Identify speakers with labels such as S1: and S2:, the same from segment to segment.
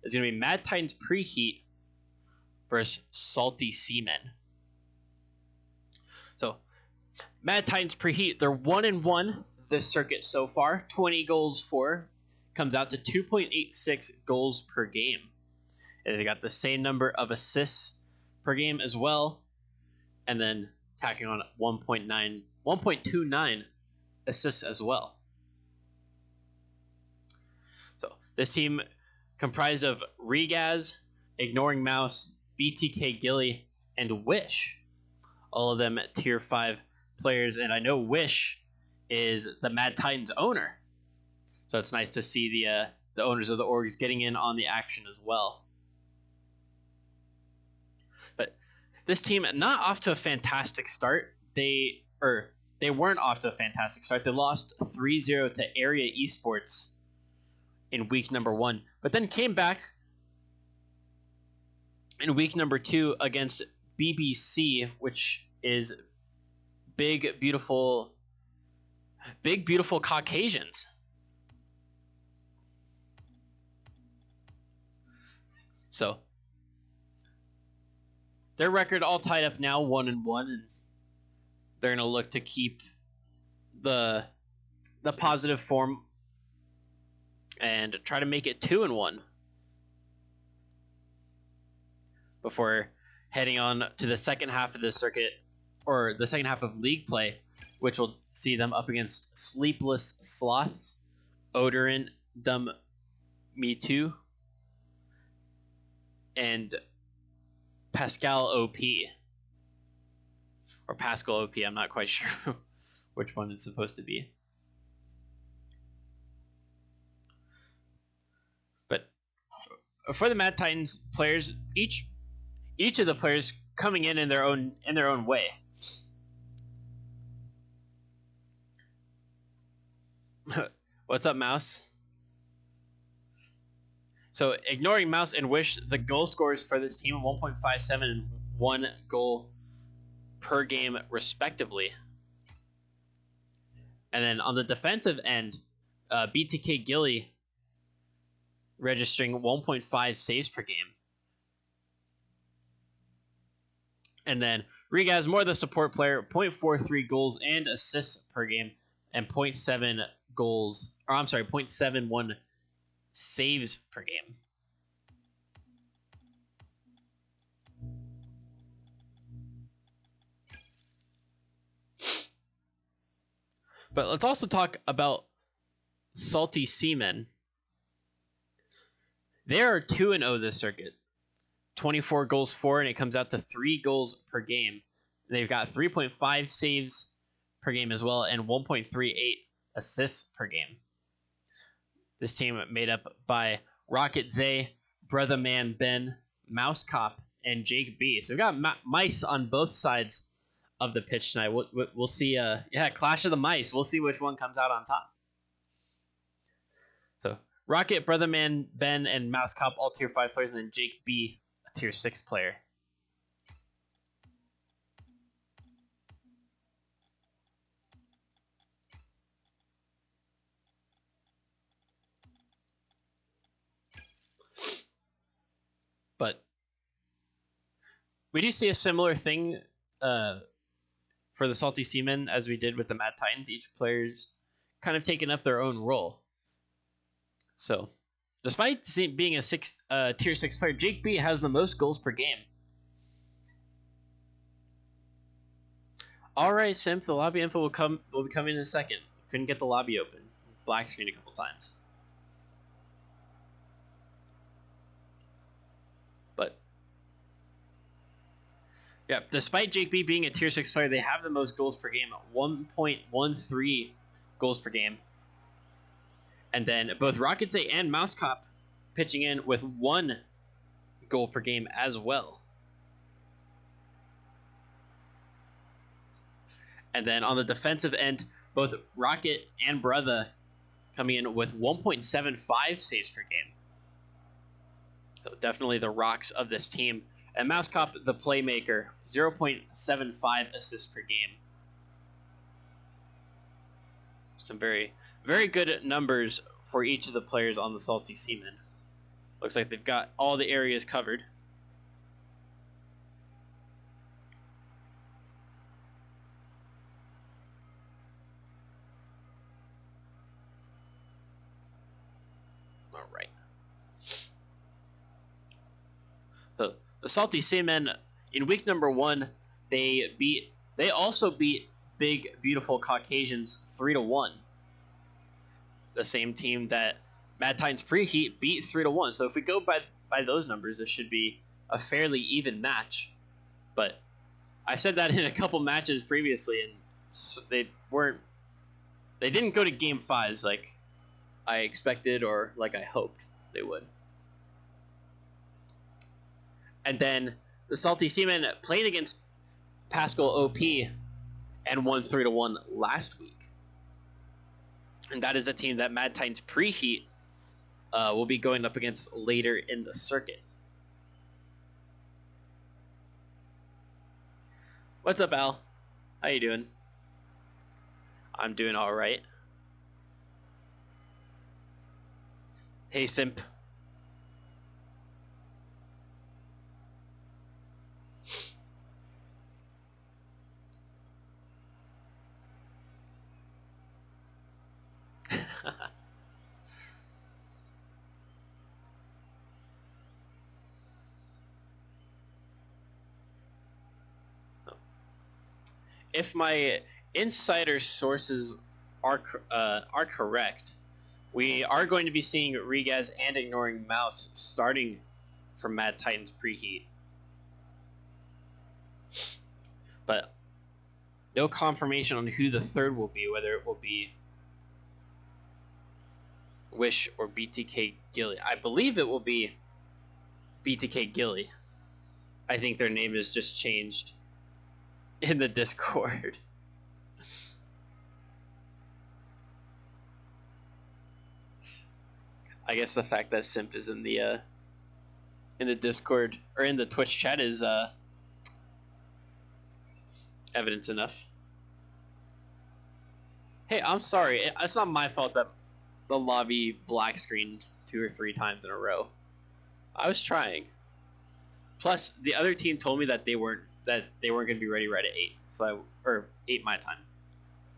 S1: is going to be Mad Titans Preheat versus Salty Seamen. So, Mad Titans Preheat, they're 1-1 this circuit so far. 20 goals for. Comes out to 2.86 goals per game. And they got the same number of assists per game as well. And then tacking on 1.29 assists as well. So this team comprised of Regaz, Ignoring Mouse, BTK Gilly, and Wish. All of them tier 5 players. And I know Wish is the Mad Titans owner. So it's nice to see the owners of the orgs getting in on the action as well. But this team not off to a fantastic start. They weren't off to a fantastic start. They lost 3-0 to Area Esports in week number 1, but then came back in week number 2 against BBC, which is big beautiful Caucasians. So their record all tied up now, 1-1, and they're going to look to keep the positive form and try to make it 2-1 before heading on to the second half of the circuit, or the second half of league play, which will see them up against Sleepless Sloth, Odorin, Dumb Me Too, and Pascal OP. Or Pascal OP, I'm not quite sure which one it's supposed to be. But for the Mad Titans players, each of the players coming in their own way. What's up, Mouse? So, Ignoring Mouse and Wish, the goal scorers for this team, 1.57 and 1 goal per game, respectively. And then on the defensive end, BTK Gilly registering 1.5 saves per game. And then Regaz, more the support player, 0.43 goals and assists per game, and 0.71 saves per game. But let's also talk about Salty Seamen. They are 2-0 this circuit. 24 goals for, and it comes out to 3 goals per game. They've got 3.5 saves per game as well, and 1.38 assists per game. This team made up by Rocket Zay, Brother Man Ben, Mouse Cop, and Jake B. So we've got mice on both sides of the pitch tonight. We'll see. Clash of the Mice. We'll see which one comes out on top. So Rocket, Brother Man Ben, and Mouse Cop, all tier 5 players, and then Jake B, a tier 6 player. But we do see a similar thing for the Salty Seamen as we did with the Mad Titans. Each player's kind of taken up their own role. So, despite being a tier 6 player, Jake B has the most goals per game. All right, Simp, the lobby info will be coming in a second. Couldn't get the lobby open. Black screen a couple times. But yeah, despite Jake B being a tier 6 player, they have the most goals per game, 1.13 goals per game. And then both Rocket Zay and Mouse Cop pitching in with 1 goal per game as well. And then on the defensive end, both Rocket and Brother coming in with 1.75 saves per game. So definitely the rocks of this team. And Mouse Cop, the playmaker, 0.75 assists per game. Some very, very good numbers for each of the players on the Salty Seamen. Looks like they've got all the areas covered. All right. So the Salty Seamen in week number 1, they also beat Big Beautiful Caucasians 3-1. The same team that Mad Titans Preheat beat 3-1. So if we go by those numbers, this should be a fairly even match. But I said that in a couple matches previously, and they didn't go to game 5s like I expected or like I hoped they would. And then the Salty Seamen played against Pascal OP and won 3-1 last week. And that is a team that Mad Titans Preheat will be going up against later in the circuit. What's up, Al? How you doing? I'm doing all right. Hey, Simp. If my insider sources are correct, we are going to be seeing Regaz and Ignoring Mouse starting from Mad Titans Preheat. But no confirmation on who the third will be, whether it will be Wish or BTK Gilly. I believe it will be BTK Gilly. I think their name is just changed in the Discord. I guess the fact that Simp is in the Discord or in the Twitch chat is evidence enough. Hey, I'm sorry. It's not my fault that the lobby black screened 2 or 3 times in a row. I was trying. Plus, the other team told me that they weren't going to be ready right at 8, or 8 my time.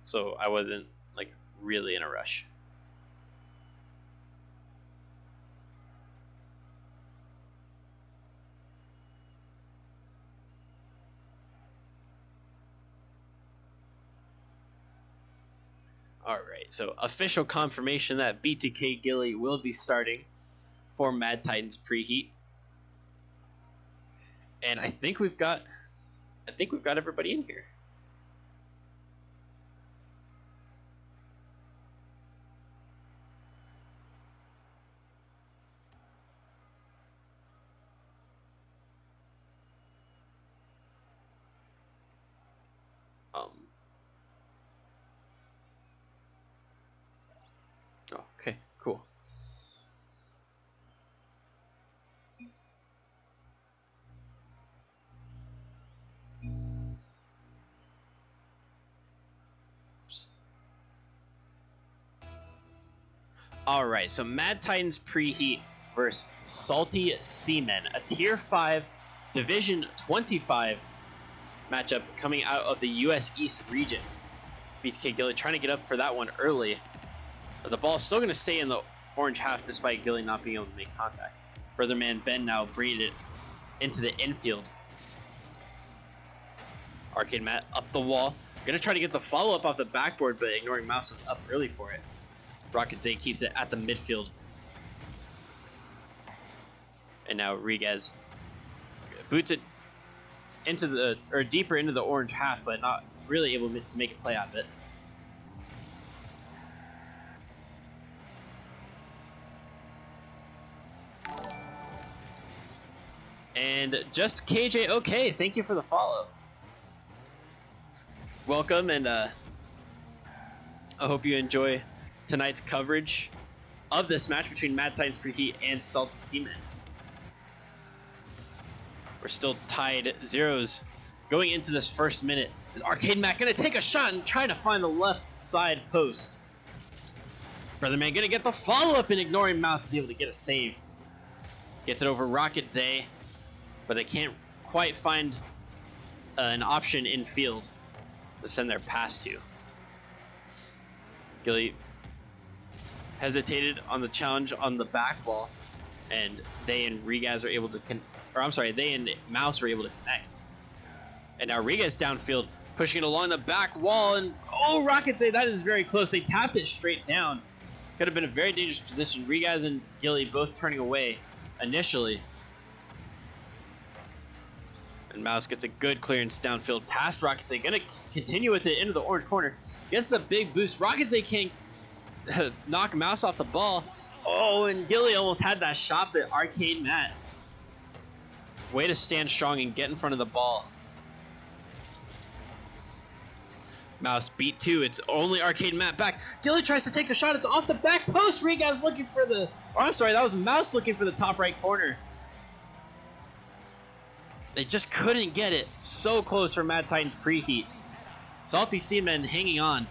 S1: So I wasn't like really in a rush. All right, so official confirmation that BTK Gilly will be starting for Mad Titans Preheat. And I think we've got everybody in here. Oh, okay, cool. All right, so Mad Titans Preheat versus Salty Seamen, a Tier 5 Division 25 matchup coming out of the US East region. BTK Gilly trying to get up for that one early. But the ball's still going to stay in the orange half despite Gilly not being able to make contact. Brother man Ben now breeded it into the infield. Arcade Matt up the wall. Going to try to get the follow-up off the backboard, but Ignoring Mouse was up early for it. Rocket Zay keeps it at the midfield. And now Regaz boots it into deeper into the orange half, but not really able to make a play out of it. And just KJ, okay, thank you for the follow. Welcome, and I hope you enjoy tonight's coverage of this match between Mad Titans Preheat and Salty Seamen. We're still tied 0s going into this first minute. Arcade Mac gonna take a shot and trying to find the left side post. Brother man gonna get the follow-up and Ignoring Mouse is able to get a save. Gets it over Rocket Zay, but they can't quite find an option in field to send their pass to. Gilly hesitated on the challenge on the back wall, and they and Regaz are able to they and Mouse are able to connect. And now Regaz downfield, pushing it along the back wall, and oh, Rocket Zay, that is very close. They tapped it straight down. Could have been a very dangerous position. Regaz and Gilly both turning away initially. And Mouse gets a good clearance downfield past Rocket Zay. Gonna continue with it into the orange corner. Gets a big boost. Rocket Zay can't knock Mouse off the ball. Oh, and Gilly almost had that shot, but Arcade Matt. Way to stand strong and get in front of the ball. Mouse beat 2. It's only Arcade Matt back. Gilly tries to take the shot. It's off the back post. Regaz looking for the... Oh, I'm sorry. That was Mouse looking for the top right corner. They just couldn't get it. So close for Mad Titans Preheat. Salty Seamen hanging on.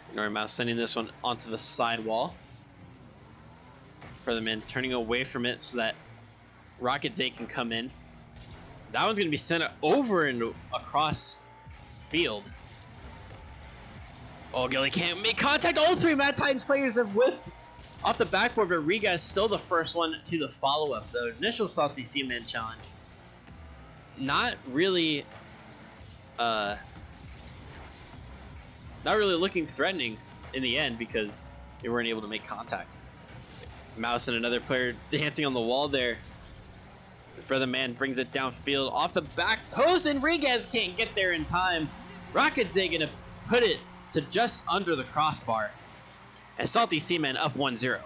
S1: Ignoring Mouse sending this one onto the side wall. For the man turning away from it so that Rocket Zay can come in. That one's going to be sent over and across field. Oh, Gilly can't make contact. All 3 Mad Titans players have whiffed off the backboard, but Riga is still the first one to the follow-up. The initial Salty Seaman challenge. Not really looking threatening in the end because they weren't able to make contact. Mouse and another player dancing on the wall there. His brother man brings it downfield off the back post, and Regaz can't get there in time. Rocket Zay gonna put it to just under the crossbar. And Salty Seamen up 1-0.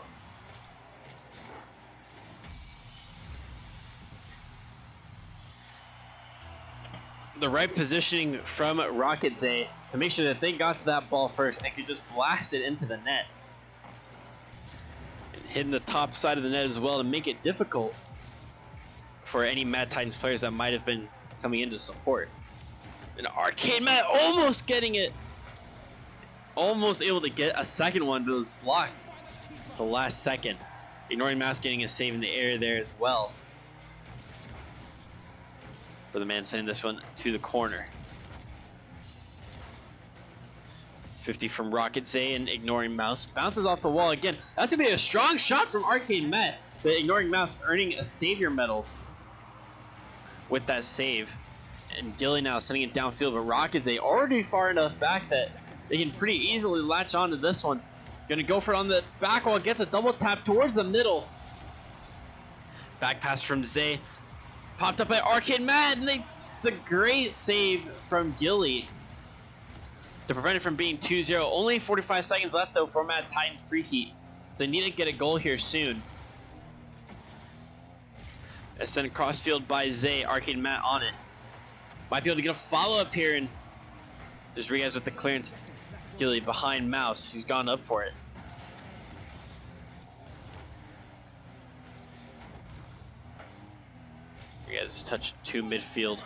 S1: The right positioning from Rocket Zay to make sure that they got to that ball first and could just blast it into the net. And hitting the top side of the net as well to make it difficult for any Mad Titans players that might have been coming in to support. And Arcade Matt almost getting it. Almost able to get a second one, but it was blocked the last second. Ignoring Mouse getting a save in the air there as well. For the man sending this one to the corner. 50 from Rocket Zay and Ignoring Mouse. Bounces off the wall again. That's going to be a strong shot from Arcade Matt. But Ignoring Mouse earning a Savior medal with that save. And Gilly now sending it downfield, but Rocket Zay already far enough back that they can pretty easily latch onto this one. Gonna go for it on the back wall, gets a double tap towards the middle. Back pass from Zay. Popped up by Arcade Matt, and it's a great save from Gilly to prevent it from being 2-0. Only 45 seconds left though for Mad Titans Preheat, so they need to get a goal here soon. It's sent across field by Zay, Arcade Matt on it. Might be able to get a follow-up here, and there's Regaz with the clearance. Gilly behind Mouse, who's gone up for it. Regaz touch to midfield.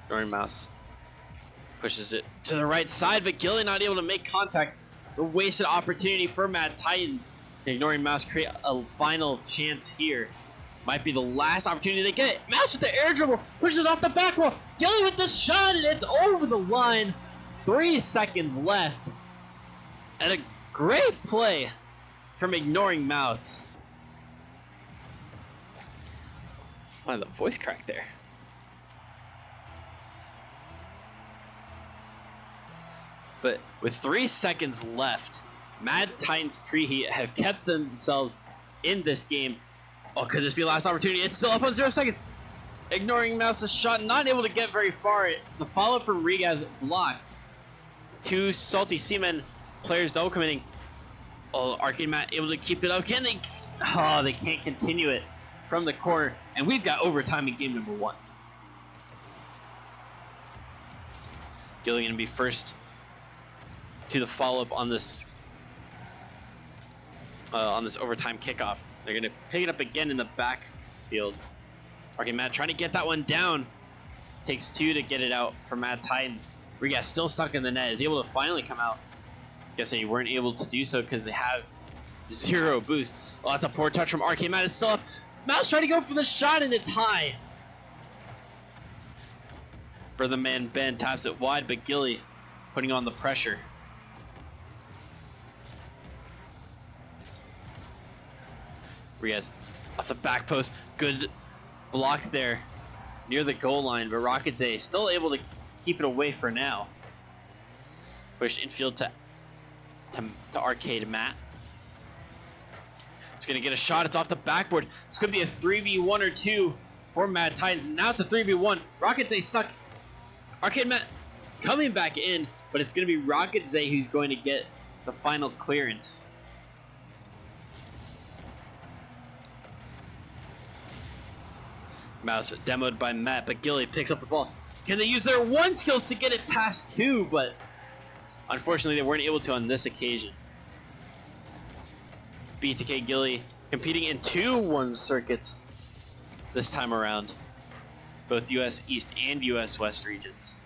S1: Ignoring Mouse pushes it to the right side, but Gilly not able to make contact. It's a wasted opportunity for Mad Titans. Ignoring Mouse create a final chance here. Might be the last opportunity they get. Mouse with the air dribble, pushes it off the back wall. Gilly with the shot, and it's over the line. 3 seconds left. And a great play from Ignoring Mouse. Wow, the voice crack there. But with 3 seconds left, Mad Titans Preheat have kept themselves in this game. Oh, could this be the last opportunity? It's still up on 0 seconds. Ignoring Mouse's shot, not able to get very far. The follow from Regaz blocked. 2 Salty Seamen players double committing. Oh, Arcade Matt able to keep it up. Can they? Oh, they can't continue it from the corner. And we've got overtime in game number 1. Gilly going to be first to the follow-up on this overtime kickoff. They're going to pick it up again in the backfield. Okay, Matt trying to get that one down. Takes 2 to get it out for Mad Titans. Rigas still stuck in the net. Is able to finally come out. Guess they weren't able to do so because they have 0 boost. Oh, that's a poor touch from Arcade Matt. It's still up. Mouse trying to go for the shot and it's high. Brother man Ben taps it wide, but Gilly putting on the pressure. Riaz off the back post. Good block there near the goal line, but Rockets A still able to keep it away for now. Push infield to Arcade Matt. He's gonna get a shot. It's off the backboard. This could be a 3v1 or 2 for Mad Titans. Now it's a 3v1. Rockets A stuck. Arcade Matt coming back in, but it's gonna be Rockets A who's going to get the final clearance. Mouse demoed by Matt, but Gilly picks up the ball. Can they use their 1 skills to get it past 2? But unfortunately, they weren't able to on this occasion. BTK Gilly competing in 2-1 circuits this time around, both US East and US West regions.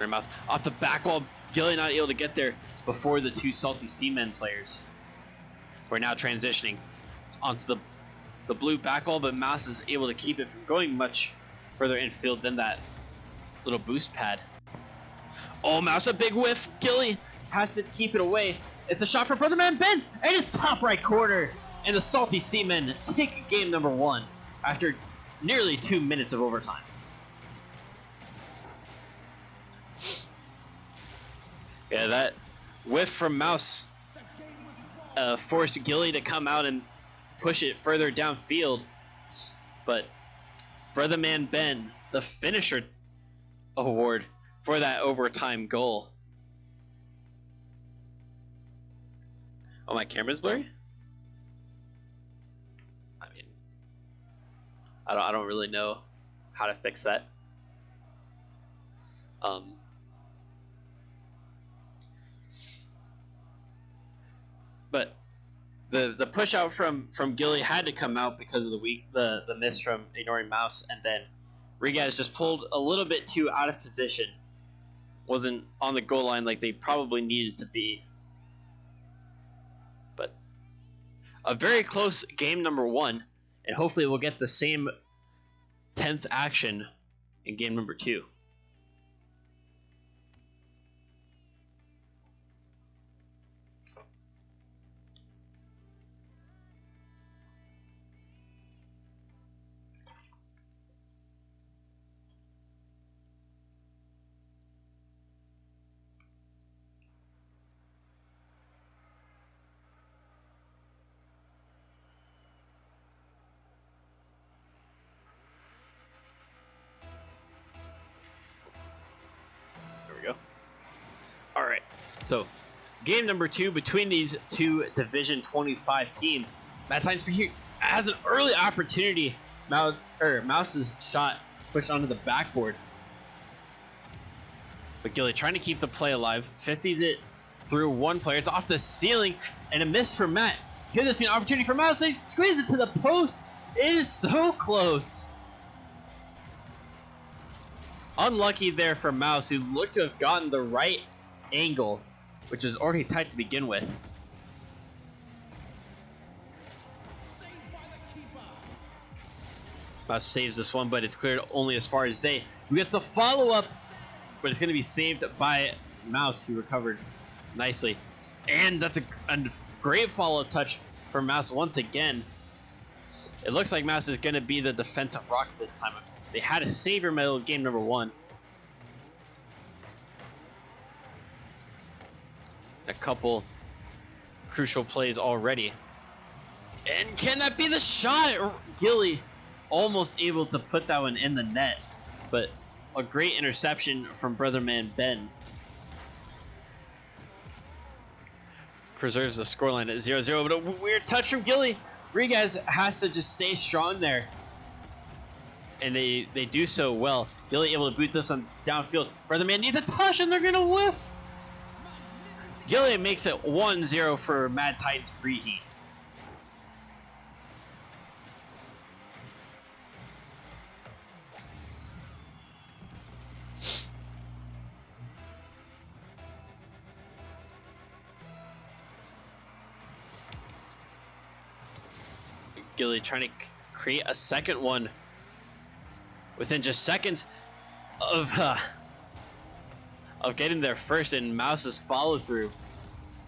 S1: Mouse off the back wall. Gilly not able to get there before the 2 salty Seamen players. We're now transitioning onto the blue back wall, but Mouse is able to keep it from going much further infield than that little boost pad. Oh, Mouse, a big whiff. Gilly has to keep it away. It's a shot for Brother Man Ben, and it's top right corner. And the salty Seamen take game number 1 after nearly 2 minutes of overtime. Yeah, that whiff from Mouse forced Gilly to come out and push it further downfield. But Brother Man Ben, the finisher award for that overtime goal. Oh, my camera's blurry? I mean, I don't really know how to fix that. But the push out from Gilly had to come out because of the miss from ignoring Mouse, and then Rigas just pulled a little bit too out of position. Wasn't on the goal line like they probably needed to be. But a very close game number 1, and hopefully we'll get the same tense action in game number 2. Alright, so game number 2 between these 2 Division 25 teams. Mad Titans Preheat has an early opportunity. Mouse's shot pushed onto the backboard. But Gilly trying to keep the play alive. 50s it through 1 player. It's off the ceiling and a miss from Matt. Could this be an opportunity for Mouse? They squeeze it to the post. It is so close. Unlucky there for Mouse, who looked to have gotten the right angle, which is already tight to begin with. Mouse saves this one, but it's cleared only as far as Zay, who gets the follow-up, but it's going to be saved by Mouse, who recovered nicely. And that's a great follow-up touch for Mouse once again. It looks like Mouse is going to be the defensive rock this time. They had a savior medal game number 1. A couple crucial plays already. And can that be the shot? Gilly almost able to put that one in the net, but a great interception from Brother Man Ben. Preserves the scoreline at 0-0, but a weird touch from Gilly. Rigas has to just stay strong there. And they do so well. Gilly able to boot this one downfield. Brother Man needs a touch and they're gonna whiff. Gilly makes it 1-0 for Mad Titans Preheat. Gilly trying to create a second one within just seconds of getting there first, and Mouse's follow through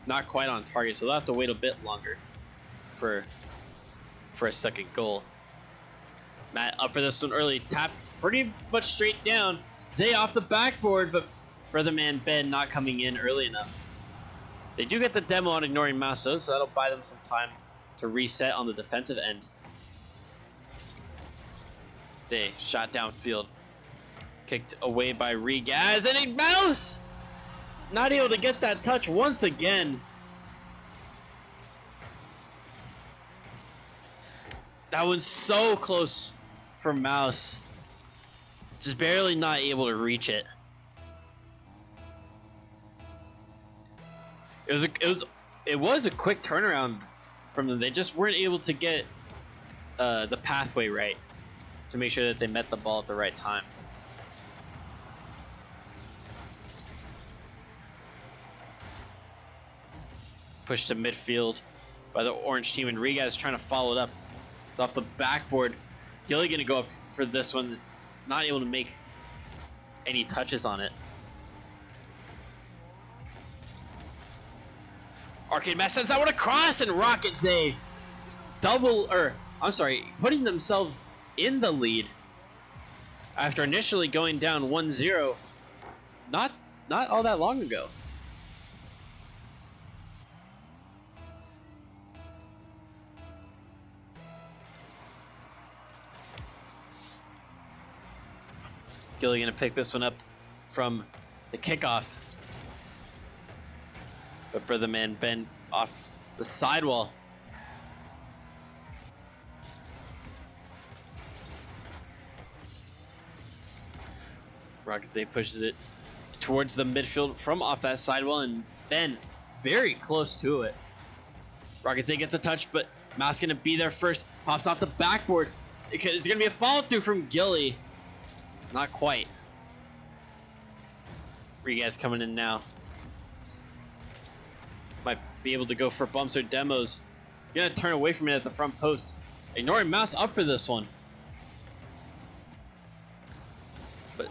S1: not quite on target, so they'll have to wait a bit longer for a second goal. Matt up for this one early, tapped pretty much straight down. Zay off the backboard, but brother man Ben not coming in early enough. They do get the demo on ignoring Mouse though, so that'll buy them some time to reset on the defensive end. Zay shot downfield, kicked away by Regaz, and a Mouse not able to get that touch once again. That one's so close for Mouse, just barely not able to reach it. It was a quick turnaround from them. They just weren't able to get the pathway right to make sure that they met the ball at the right time. Pushed to midfield by the orange team, and Regaz trying to follow it up. It's off the backboard. Gilly gonna go up for this one. It's not able to make any touches on it. Arcade Mass sends that one across, and Rocket Zay putting themselves in the lead after initially going down 1-0 not all that long ago. Gilly gonna pick this one up from the kickoff, but brother man Ben off the sidewall. Rocket Zay pushes it towards the midfield from off that sidewall, and Ben very close to it. Rocket Zay gets a touch, but Mouse gonna be there first. Pops off the backboard. It's gonna be a follow through from Gilly. Not quite. Regaz coming in now. Might be able to go for bumps or demos. Gonna turn away from it at the front post. Ignoring Mouse up for this one. But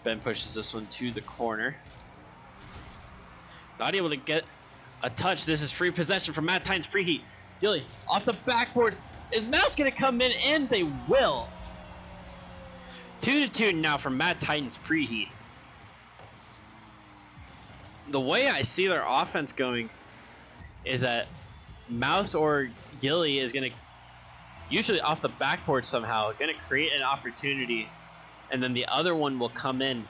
S1: Ben pushes this one to the corner. Not able to get a touch. This is free possession from Mad Titans Preheat. Gilly off the backboard. Is Mouse gonna come in? And they will. 2-2 now from Mad Titans Preheat. The way I see their offense going is that Mouse or Gilly is gonna, usually off the backboard somehow, gonna create an opportunity, and then the other one will come in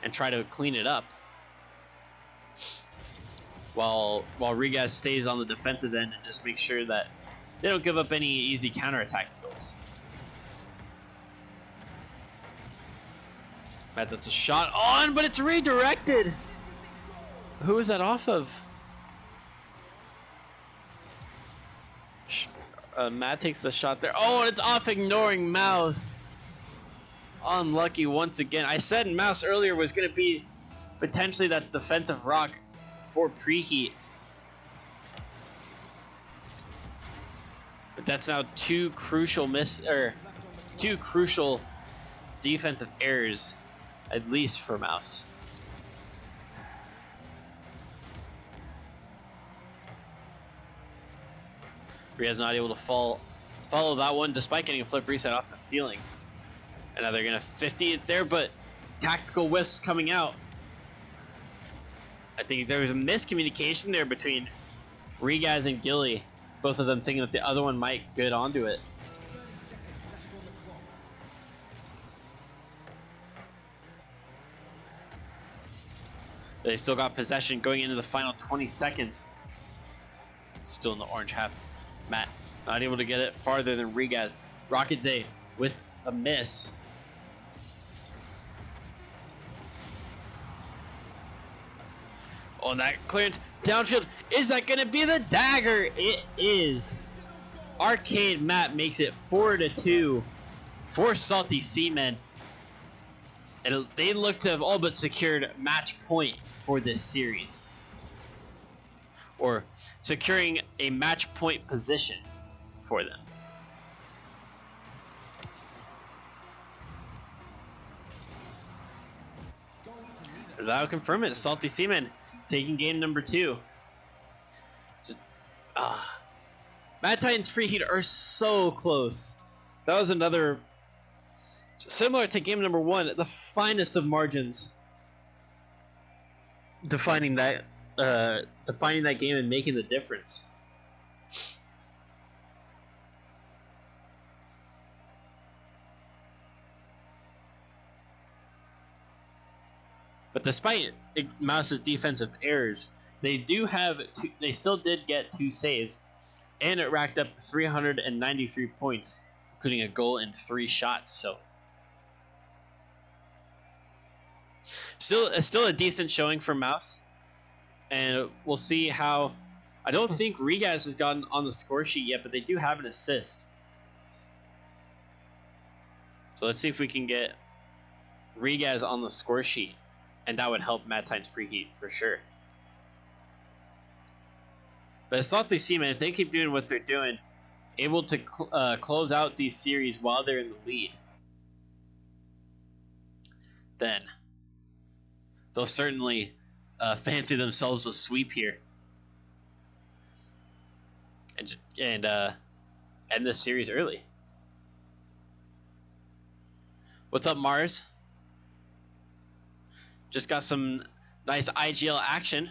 S1: and try to clean it up, while Regaz stays on the defensive end and just make sure that they don't give up any easy counterattack goals. Matt, that's a shot on, but it's redirected. Who is that off of? Matt takes the shot there. Oh, and it's off, ignoring Mouse. Unlucky once again. I said Mouse earlier was going to be potentially that defensive rock for Preheat. But that's now two crucial defensive errors, at least for Mouse. Ria's not able to follow that one despite getting a flip reset off the ceiling. And now they're gonna 50 it there, but tactical whiffs coming out. I think there was a miscommunication there between Regaz and Gilly, both of them thinking that the other one might get onto it. They still got possession going into the final 20 seconds. Still in the orange half. Matt not able to get it farther than Regaz. Rocket Zay with a miss. On that clearance downfield, is that going to be the dagger? It is. Arcade Matt makes it 4-2 for Salty Seamen. And they look to have all but secured match point for this series, or securing a match point position for them. That'll confirm it. Salty Seamen taking game number 2. Mad Titans Preheat are so close. That was another, similar to game number 1, the finest of margins. Defining that game and making the difference. But despite Mouse's defensive errors, they still did get 2 saves, and it racked up 393 points, including a goal and 3 shots. So, still a decent showing for Mouse, and we'll see how. I don't think Regaz has gotten on the score sheet yet, but they do have an assist. So let's see if we can get Regaz on the score sheet, and that would help Mad Titans Preheat for sure. But Salty Seamen, if they keep doing what they're doing, able to close out these series while they're in the lead, then they'll certainly fancy themselves a sweep here, and end this series early. What's up, Mars? Just got some nice IGL action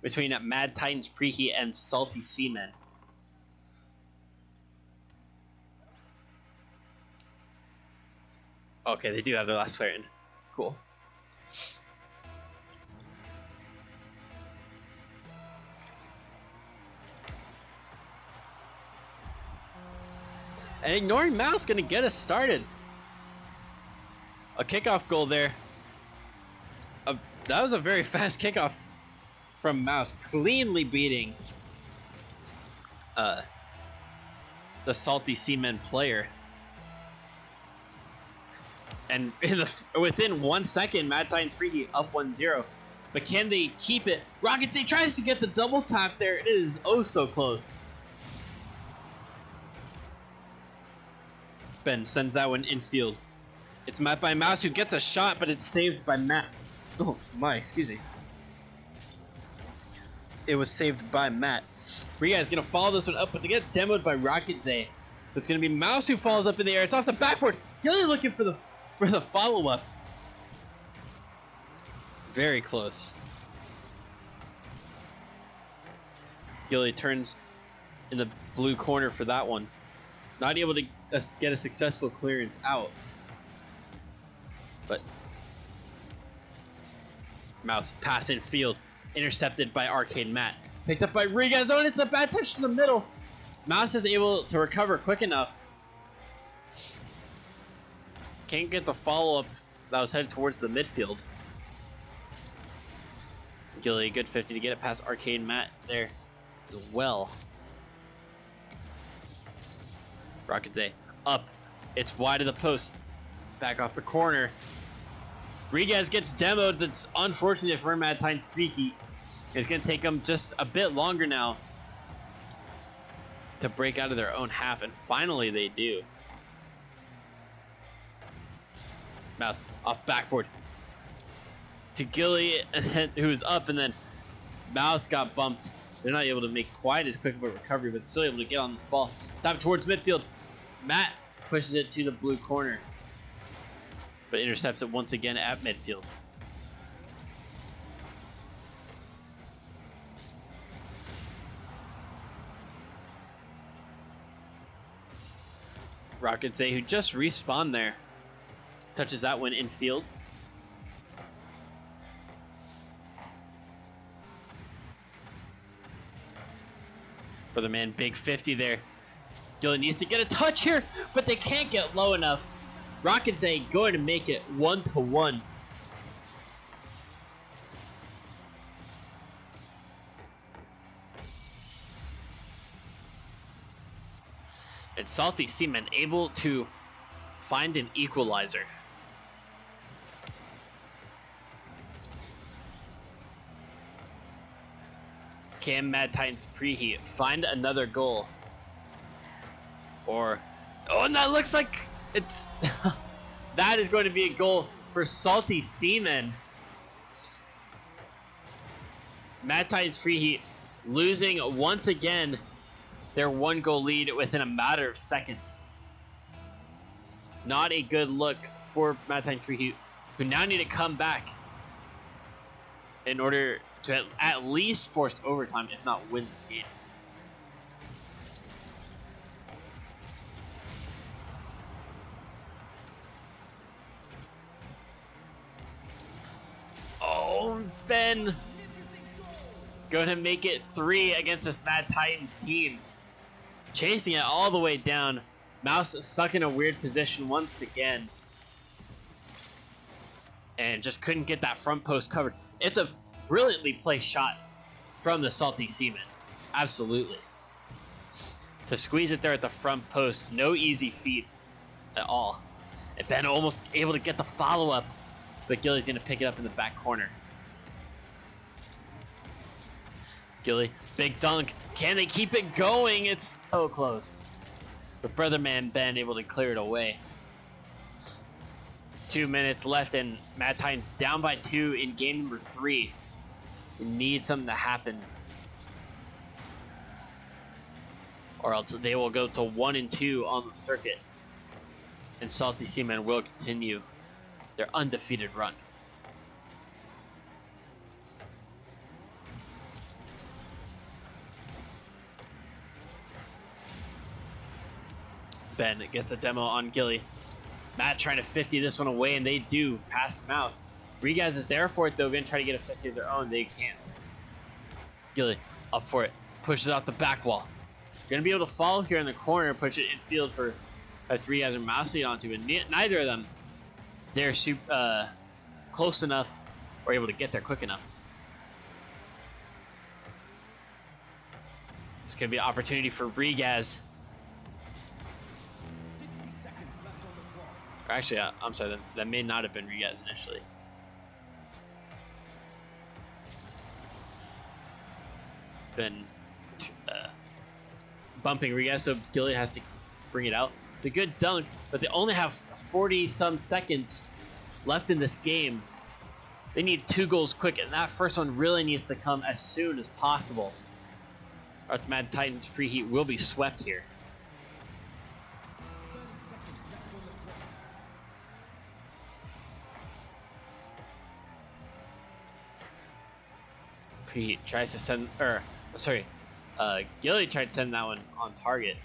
S1: between Mad Titans Preheat and Salty Seamen. Okay, they do have their last player in. Cool. And ignoring Mouse gonna get us started. A kickoff goal there. That was a very fast kickoff from Mouse, cleanly beating the Salty Seamen player. And within 1 second, Mad Titans Preheat up 1-0. But can they keep it? Rocket City tries to get the double tap there. It is oh so close. Ben sends that one infield. It's met by Mouse, who gets a shot, but it's saved by Matt. Oh my, excuse me. It was saved by Matt. Ria is going to follow this one up, but they get demoed by Rocket Zay. So it's going to be Mouse who falls up in the air. It's off the backboard. Gilly looking for the follow-up. Very close. Gilly turns in the blue corner for that one. Not able to get a successful clearance out. But Mouse pass in field, intercepted by Arcade Matt. Picked up by Regaz. Oh, and it's a bad touch to the middle. Mouse is able to recover quick enough. Can't get the follow-up that was headed towards the midfield. Gilly, good 50 to get it past Arcade Matt there as well. Rocket Zay up. It's wide of the post. Back off the corner. Regaz gets demoed. That's unfortunate for Mad Titans Preheat. It's going to take them just a bit longer now to break out of their own half, and finally they do. Mouse off backboard to Gilly, who's up, and then Mouse got bumped. So they're not able to make quite as quick of a recovery, but still able to get on this ball. Dive towards midfield. Matt pushes it to the blue corner, but intercepts it once again at midfield. Rocket Zay, who just respawned there, touches that one in field. Brother man, big 50 there. Gilly needs to get a touch here, but they can't get low enough. Rocket Zay going to make it 1-1. And Salty Seamen able to find an equalizer. Can Mad Titans Preheat find another goal? Or, oh, and that looks like it's, that is going to be a goal for Salty Seamen. Mad Titans Preheat losing once again their 1-goal lead within a matter of seconds. Not a good look for Mad Titans Preheat, who now need to come back in order to at least force overtime, if not win this game. Oh, Ben going to make it 3 against this Mad Titans team. Chasing it all the way down. Mouse stuck in a weird position once again. And just couldn't get that front post covered. It's a brilliantly placed shot from the Salty Seamen. Absolutely. To squeeze it there at the front post. No easy feat at all. And Ben almost able to get the follow-up. But Gilly's going to pick it up in the back corner. Gilly, big dunk. Can they keep it going? It's so close. But brother man Ben able to clear it away. 2 minutes left and Mad Titans down by 2 in game number 3. We need something to happen. Or else they will go to 1-2 on the circuit. And Salty Seamen will continue their undefeated run. Ben gets a demo on Gilly. Matt trying to 50 this one away, and they do past Mouse. Regaz is there for it, though. Gonna try to get a 50 of their own. They can't. Gilly up for it. Pushes out the back wall. Gonna be able to follow here in the corner, push it infield for as Regaz and Mouse lead onto, but neither of them they're close enough or able to get there quick enough. It's gonna be an opportunity for Regaz. Actually, I'm sorry, that may not have been Regaz initially. Been bumping Regaz, so Gilly has to bring it out. It's a good dunk, but they only have 40-some seconds left in this game. They need 2 goals quick, and that first one really needs to come as soon as possible. Or Mad Titans Preheat will be swept here. Preheat tries to send, Gilly tried to send that one on target.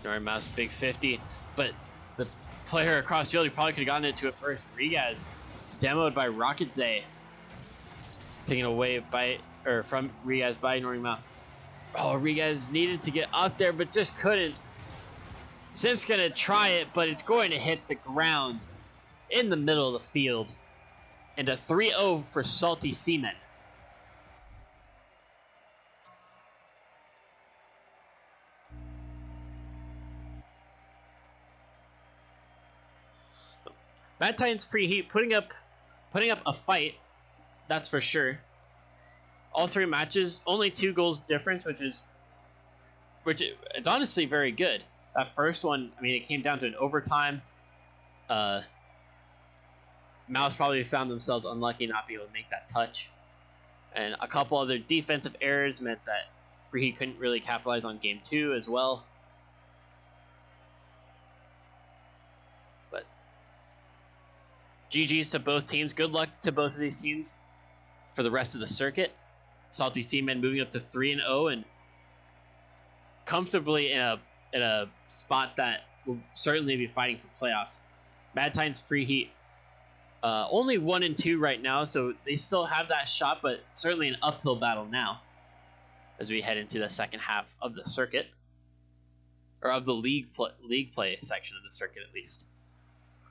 S1: Norrie Mouse, big 50, but the player across field, he probably could have gotten it to it first. Regaz, demoed by Rocket Zay. Taken away by, from Regaz by Norrie Mouse. Oh, Regaz needed to get up there, but just couldn't. Sim's gonna try it, but it's going to hit the ground in the middle of the field. And a 3-0 for Salty Seamen. Mad Titans Preheat putting up a fight, that's for sure. All 3 matches, only 2 goals difference, which it's honestly very good. That first one, I mean, it came down to an overtime. Mouse probably found themselves unlucky not being able to make that touch. And a couple other defensive errors meant that Preheat couldn't really capitalize on game 2 as well. But GG's to both teams. Good luck to both of these teams for the rest of the circuit. Salty Seamen moving up to 3-0 and comfortably in a spot that will certainly be fighting for playoffs. Mad Titans Preheat only 1-2 right now, so they still have that shot, but certainly an uphill battle now as we head into the second half of the circuit, or of the league play section of the circuit at least.